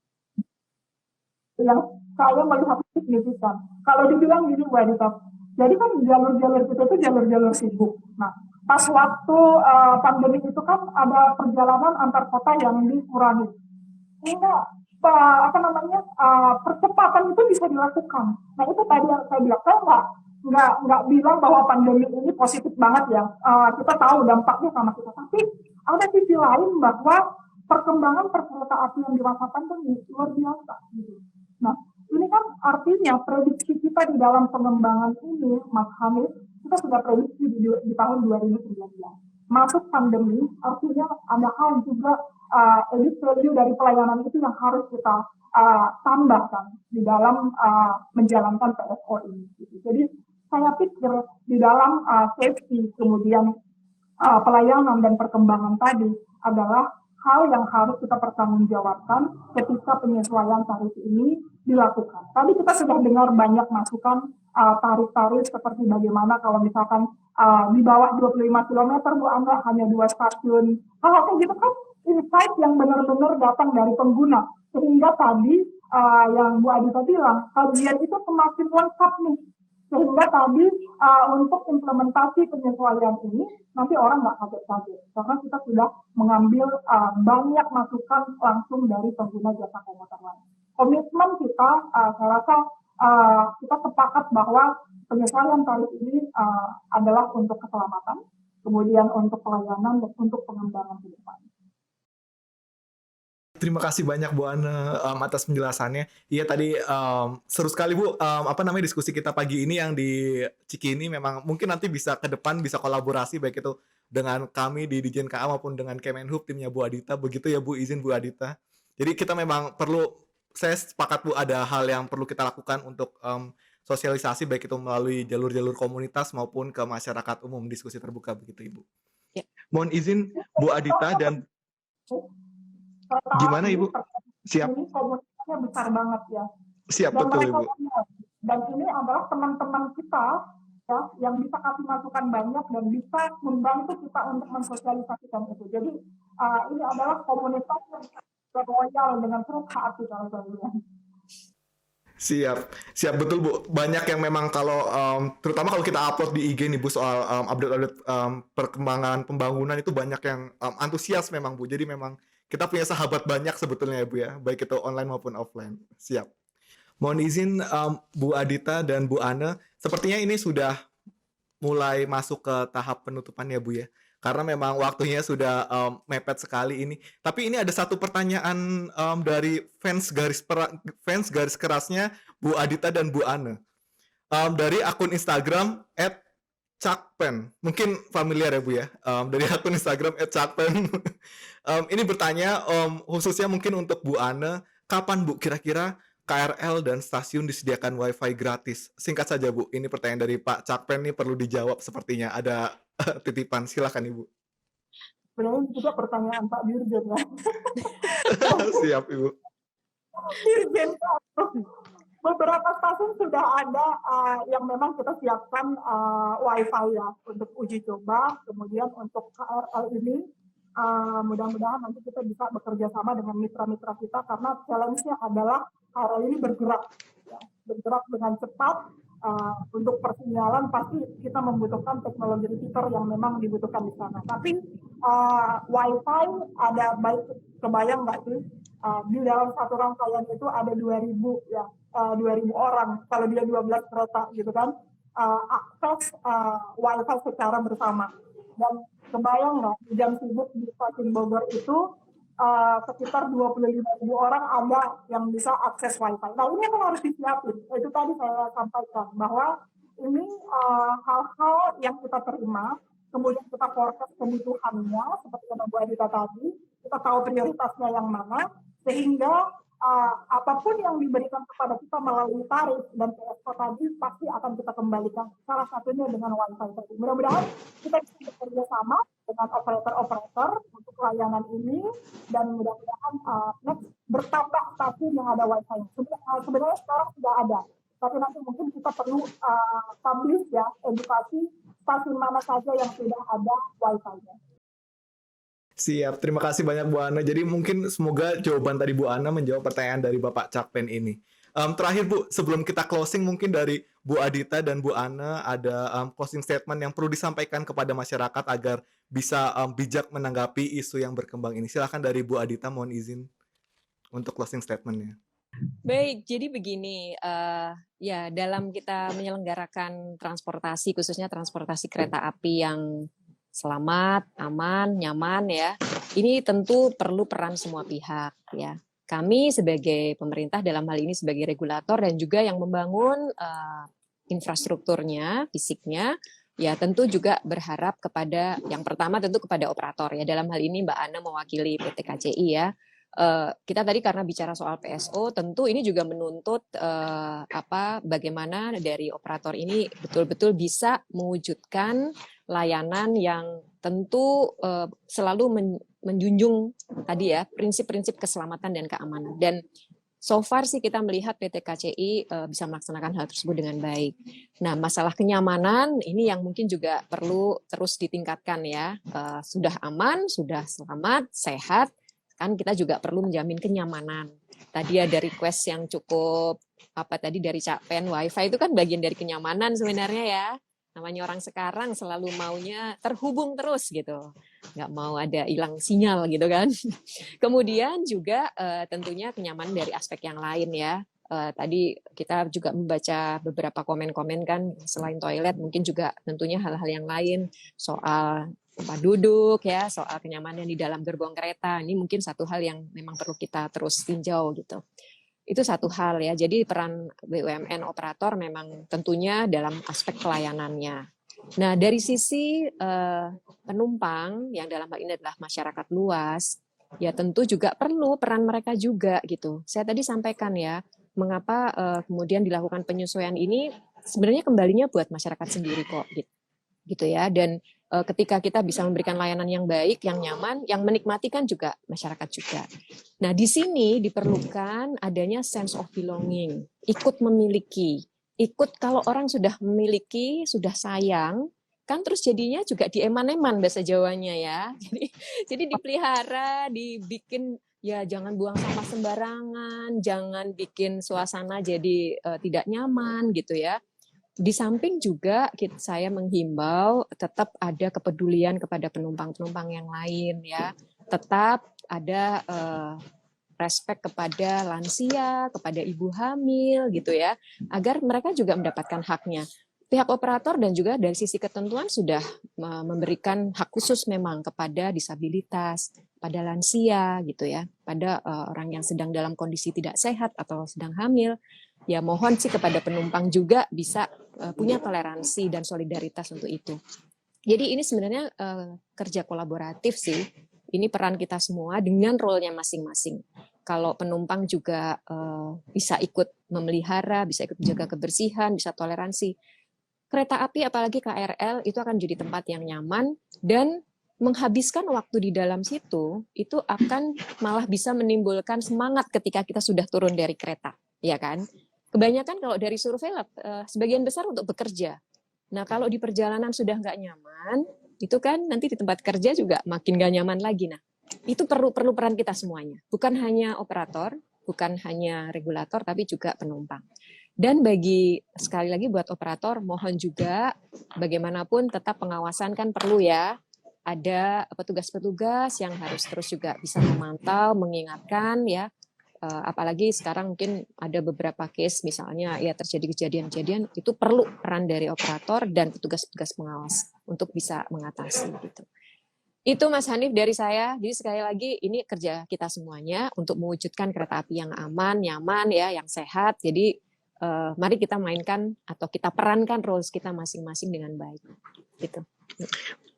Yang saya melihat signifikan. Kalau dibilang gini Bu Adita, jadi kan jalur-jalur kita itu jalur-jalur sibuk. Nah, pas waktu pandemi itu kan ada perjalanan antar kota yang dikurangi. Sehingga percepatan itu bisa dilakukan. Nah itu tadi yang saya bilang, saya nggak bilang bahwa pandemi ini positif banget ya. Kita tahu dampaknya sama kita, tapi ada sisi lain bahwa perkembangan perkereta apian di masa pandemi luar biasa. Gitu. Nah ini kan artinya prediksi kita di dalam pengembangan ini, Mas Hanif, kita sudah prediksi di tahun 2019. Masuk pandemi, artinya ada hal juga edit value dari pelayanan itu yang harus kita tambahkan di dalam menjalankan PSO ini. Jadi saya pikir di dalam safety, kemudian pelayanan dan perkembangan tadi adalah hal yang harus kita pertanggungjawabkan ketika penyesuaian tarif ini dilakukan. Tadi kita sudah dengar banyak masukan tarif-tarif seperti bagaimana kalau misalkan di bawah 25 km Bu Anda hanya 2 stasiun. Hal kayak gitu kan insight yang benar-benar datang dari pengguna. Sehingga tadi yang Bu Adita bilang, kajian itu semakin lengkap nih. Sehingga tadi untuk implementasi penyesuaian ini, nanti orang nggak kaget-kaget. Karena kita sudah mengambil banyak masukan langsung dari pengguna jasa komuter lain. Komitmen kita, saya rasa kita sepakat bahwa penyesuaian tarif ini adalah untuk keselamatan, kemudian untuk pelayanan, dan untuk pengembangan ke depan. Terima kasih banyak Bu Ana atas penjelasannya. Iya tadi seru sekali Bu, apa namanya diskusi kita pagi ini yang di Cikini memang mungkin nanti bisa ke depan bisa kolaborasi baik itu dengan kami di Dijen KA maupun dengan Kemenhub timnya Bu Adita. Begitu ya Bu, izin Bu Adita. Jadi kita memang perlu, saya sepakat Bu, ada hal yang perlu kita lakukan untuk sosialisasi baik itu melalui jalur-jalur komunitas maupun ke masyarakat umum, diskusi terbuka begitu Ibu. Ya. Mohon izin Bu Adita dan gimana Ibu? Siap. Ini komunitasnya besar banget ya. Siap, Dan betul mereka Ibu. dan ini adalah teman-teman kita ya yang bisa kasih masukan banyak dan bisa membantu kita untuk mensosialisasikan itu. Jadi ini adalah komunitas yang loyal dengan terus hati kalau saya bilang. Siap betul Bu. Banyak yang memang kalau terutama kalau kita upload di IG nih Bu soal update-update perkembangan pembangunan itu banyak yang antusias memang Bu. Jadi memang kita punya sahabat banyak sebetulnya ya Bu ya, baik itu online maupun offline. Siap. Mohon izin Bu Adita dan Bu Ana, sepertinya ini sudah mulai masuk ke tahap penutupan ya Bu ya. Karena memang waktunya sudah mepet sekali ini. Tapi ini ada satu pertanyaan dari fans garis kerasnya Bu Adita dan Bu Ana. Dari akun Instagram @cakpen. Mungkin familiar ya Bu ya. Dari akun Instagram @cakpen. Ini bertanya khususnya mungkin untuk Bu Ana, kapan Bu kira-kira KRL dan stasiun disediakan WiFi gratis? Singkat saja Bu, ini pertanyaan dari Pak Cakpen nih perlu dijawab sepertinya. Ada titipan, silakan Ibu. Sebenarnya juga pertanyaan Pak Dirjen ya. Siap Ibu. Dirjen beberapa stasiun sudah ada yang memang kita siapkan WiFi ya untuk uji coba. Kemudian untuk KRL ini mudah-mudahan nanti kita bisa bekerja sama dengan mitra-mitra kita karena challenge-nya adalah KRL ini bergerak dengan cepat. Untuk persinyalan pasti kita membutuhkan teknologi repeater yang memang dibutuhkan di sana. Tapi WiFi ada baik, kebayang nggak sih di dalam satu rangkaian itu ada 2.000 ya 2.000 orang kalau dia 12 kereta gitu kan akses WiFi secara bersama. Dan kebayang nggak di jam sibuk di stasiun Bogor itu sekitar 25.000 orang ada yang bisa akses WiFi. Nah ini yang harus disiapin. Itu tadi saya sampaikan bahwa ini hal-hal yang kita terima, kemudian kita forecast kebutuhannya, seperti kata Bu Adita tadi, kita tahu prioritasnya yang mana, sehingga apapun yang diberikan kepada kita melalui tarif dan PSK tadi pasti akan kita kembalikan. Salah satunya dengan WiFi tadi. Mudah-mudahan kita bisa bekerja sama dengan operator-operator untuk layanan ini dan mudah-mudahan next bertambah stasiun yang ada WiFi. Sebenarnya sekarang sudah ada, tapi nanti mungkin kita perlu publish ya edukasi stasiun mana saja yang sudah ada WiFi-nya. Siap, terima kasih banyak Bu Ana. Jadi mungkin semoga jawaban tadi Bu Ana menjawab pertanyaan dari Bapak Cakpen ini. Terakhir Bu, sebelum kita closing mungkin dari Bu Adita dan Bu Ana ada closing statement yang perlu disampaikan kepada masyarakat agar bisa bijak menanggapi isu yang berkembang ini. Silakan dari Bu Adita, mohon izin untuk closing statement-nya. Baik, jadi begini, ya dalam kita menyelenggarakan transportasi, khususnya transportasi kereta api yang selamat, aman, nyaman ya. Ini tentu perlu peran semua pihak ya. Kami sebagai pemerintah dalam hal ini sebagai regulator dan juga yang membangun infrastrukturnya, fisiknya, ya tentu juga berharap kepada yang pertama tentu kepada operator ya. Dalam hal ini Mbak Ana mewakili PT KCI ya. Kita tadi karena bicara soal PSO, tentu ini juga menuntut bagaimana dari operator ini betul-betul bisa mewujudkan layanan yang tentu selalu menjunjung tadi ya prinsip-prinsip keselamatan dan keamanan. Dan so far sih kita melihat PT KCI bisa melaksanakan hal tersebut dengan baik. Nah, masalah kenyamanan ini yang mungkin juga perlu terus ditingkatkan ya. Sudah aman, sudah selamat, sehat, kan kita juga perlu menjamin kenyamanan. Tadi ada request yang cukup dari Cakpen, WiFi itu kan bagian dari kenyamanan sebenarnya ya. Namanya orang sekarang selalu maunya terhubung terus gitu, nggak mau ada hilang sinyal gitu kan. Kemudian juga tentunya kenyamanan dari aspek yang lain ya. Tadi kita juga membaca beberapa komen-komen kan, selain toilet mungkin juga tentunya hal-hal yang lain soal tempat duduk ya, soal kenyamanan di dalam gerbong kereta. Ini mungkin satu hal yang memang perlu kita terus tinjau gitu. Itu satu hal ya. Jadi peran BUMN operator memang tentunya dalam aspek pelayanannya. Nah, dari sisi penumpang yang dalam hal ini adalah masyarakat luas, ya tentu juga perlu peran mereka juga gitu. Saya tadi sampaikan ya, mengapa kemudian dilakukan penyesuaian ini sebenarnya kembalinya buat masyarakat sendiri kok gitu ya. Dan ketika kita bisa memberikan layanan yang baik, yang nyaman, yang menikmati kan juga masyarakat juga. Nah, di sini diperlukan adanya sense of belonging, ikut memiliki. Ikut kalau orang sudah memiliki, sudah sayang, kan terus jadinya juga dieman-eman bahasa Jawanya ya. Jadi dipelihara, dibikin ya jangan buang sampah sembarangan, jangan bikin suasana jadi tidak nyaman gitu ya. Di samping juga saya menghimbau tetap ada kepedulian kepada penumpang-penumpang yang lain ya. Tetap ada respek kepada lansia, kepada ibu hamil gitu ya, agar mereka juga mendapatkan haknya. Pihak operator dan juga dari sisi ketentuan sudah memberikan hak khusus memang kepada disabilitas, pada lansia gitu ya, pada orang yang sedang dalam kondisi tidak sehat atau sedang hamil. Ya mohon sih kepada penumpang juga bisa punya toleransi dan solidaritas untuk itu. Jadi ini sebenarnya kerja kolaboratif sih. Ini peran kita semua dengan role-nya masing-masing. Kalau penumpang juga bisa ikut memelihara, bisa ikut menjaga kebersihan, bisa toleransi. Kereta api apalagi KRL itu akan jadi tempat yang nyaman dan menghabiskan waktu di dalam situ itu akan malah bisa menimbulkan semangat ketika kita sudah turun dari kereta, ya kan? Kebanyakan kalau dari survei sebagian besar untuk bekerja. Nah kalau di perjalanan sudah nggak nyaman, itu kan nanti di tempat kerja juga makin nggak nyaman lagi. Nah itu perlu peran kita semuanya, bukan hanya operator, bukan hanya regulator, tapi juga penumpang. Dan bagi sekali lagi buat operator, mohon juga bagaimanapun tetap pengawasan kan perlu ya. Ada petugas-petugas yang harus terus juga bisa memantau, mengingatkan ya. Apalagi sekarang mungkin ada beberapa case misalnya ya terjadi kejadian-kejadian itu perlu peran dari operator dan petugas-petugas pengawas untuk bisa mengatasi gitu. Itu Mas Hanif dari saya. Jadi sekali lagi ini kerja kita semuanya untuk mewujudkan kereta api yang aman, nyaman ya, yang sehat. Jadi mari kita mainkan atau kita perankan roles kita masing-masing dengan baik. Gitu.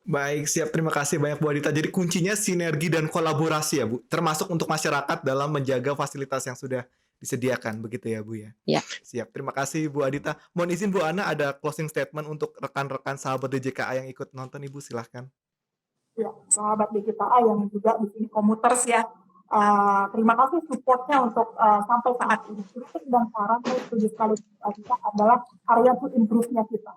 Baik, siap. Terima kasih banyak Bu Adita. Jadi kuncinya sinergi dan kolaborasi ya Bu, termasuk untuk masyarakat dalam menjaga fasilitas yang sudah disediakan, begitu ya Bu ya? Ya. Siap, terima kasih Bu Adita. Mohon izin Bu Ana, ada closing statement untuk rekan-rekan sahabat DJKA yang ikut nonton Ibu, silahkan. Ya, sahabat DJKA yang juga di sini komuters ya. Terima kasih supportnya untuk sampai saat ini. Kritik dan saran saya setuju sekali adalah area to improve-nya kita.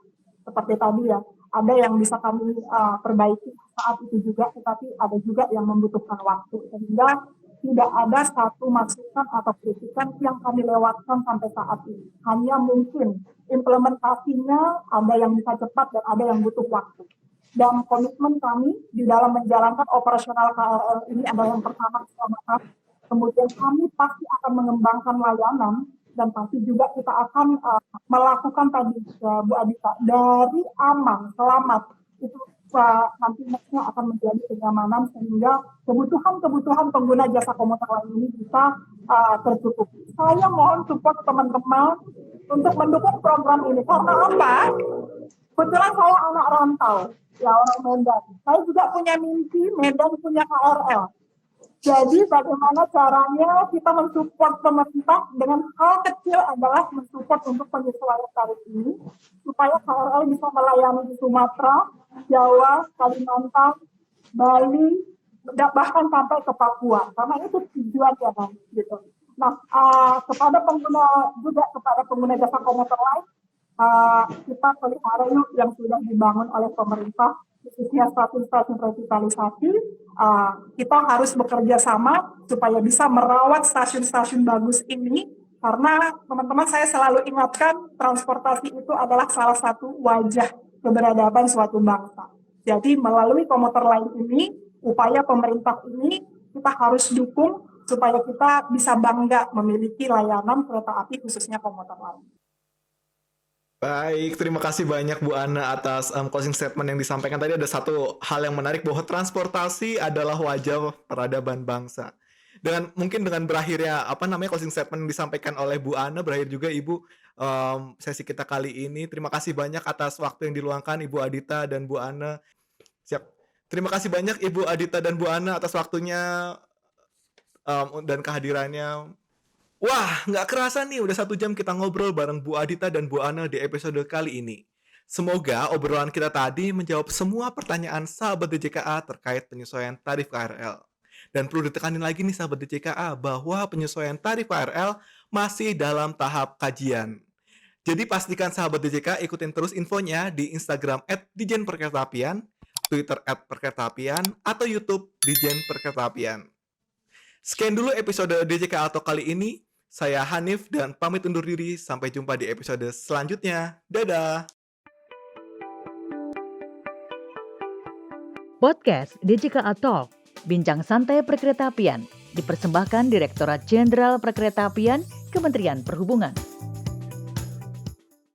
Seperti tadi ya, ada yang bisa kami perbaiki saat itu juga, tetapi ada juga yang membutuhkan waktu. Sehingga tidak ada satu masukan atau kritikan yang kami lewatkan sampai saat ini. Hanya mungkin implementasinya ada yang bisa cepat dan ada yang butuh waktu. Dan komitmen kami di dalam menjalankan operasional KRL ini adalah yang pertama keselamatan. Kemudian kami pasti akan mengembangkan layanan dan pasti juga kita akan melakukan tadi Bu Adita dari aman, selamat itu nantinya akan menjadi kenyamanan sehingga kebutuhan pengguna jasa komuter lain ini bisa tercukupi. Saya mohon support teman-teman untuk mendukung program ini. Karena apa? Kebetulan saya anak rantau, ya orang Medan. Saya juga punya mimpi Medan punya KRL. Jadi bagaimana caranya kita mensupport pemerintah dengan hal kecil adalah mensupport untuk penyesuaian tarif ini supaya KRL bisa melayani di Sumatera, Jawa, Kalimantan, Bali, bahkan sampai ke Papua. Karena itu tujuannya kan, gitu. Nah, kepada pengguna jasa komuter lain, kita pelihara yuk yang sudah dibangun oleh pemerintah, khususnya stasiun-stasiun revitalisasi. Kita harus bekerja sama supaya bisa merawat stasiun-stasiun bagus ini, karena teman-teman saya selalu ingatkan transportasi itu adalah salah satu wajah keberadaban suatu bangsa. Jadi melalui komuter lain ini, upaya pemerintah ini kita harus dukung supaya kita bisa bangga memiliki layanan kereta api khususnya komuter lain. Baik, terima kasih banyak Bu Ana atas closing statement yang disampaikan tadi. Ada satu hal yang menarik bahwa transportasi adalah wajah peradaban bangsa. Dengan mungkin dengan berakhirnya closing statement yang disampaikan oleh Bu Ana, berakhir juga Ibu sesi kita kali ini. Terima kasih banyak atas waktu yang diluangkan Ibu Adita dan Bu Ana. Siap. Terima kasih banyak Ibu Adita dan Bu Ana atas waktunya dan kehadirannya. Wah, nggak kerasa nih udah 1 jam kita ngobrol bareng Bu Adita dan Bu Ana di episode kali ini. Semoga obrolan kita tadi menjawab semua pertanyaan sahabat DJKA terkait penyesuaian tarif KRL. Dan perlu ditekanin lagi nih sahabat DJKA bahwa penyesuaian tarif KRL masih dalam tahap kajian. Jadi pastikan sahabat DJKA ikutin terus infonya di Instagram @dijenperkeretaapian, Twitter @perkeretaapian, atau YouTube Dijen Perkeretaapian. Sekian dulu episode DJKA Talk kali ini. Saya Hanif dan pamit undur diri. Sampai jumpa di episode selanjutnya. Dadah! Podcast DJKA Talk, bincang santai perkeretaapian, dipersembahkan Direktorat Jenderal Perkeretaapian, Kementerian Perhubungan.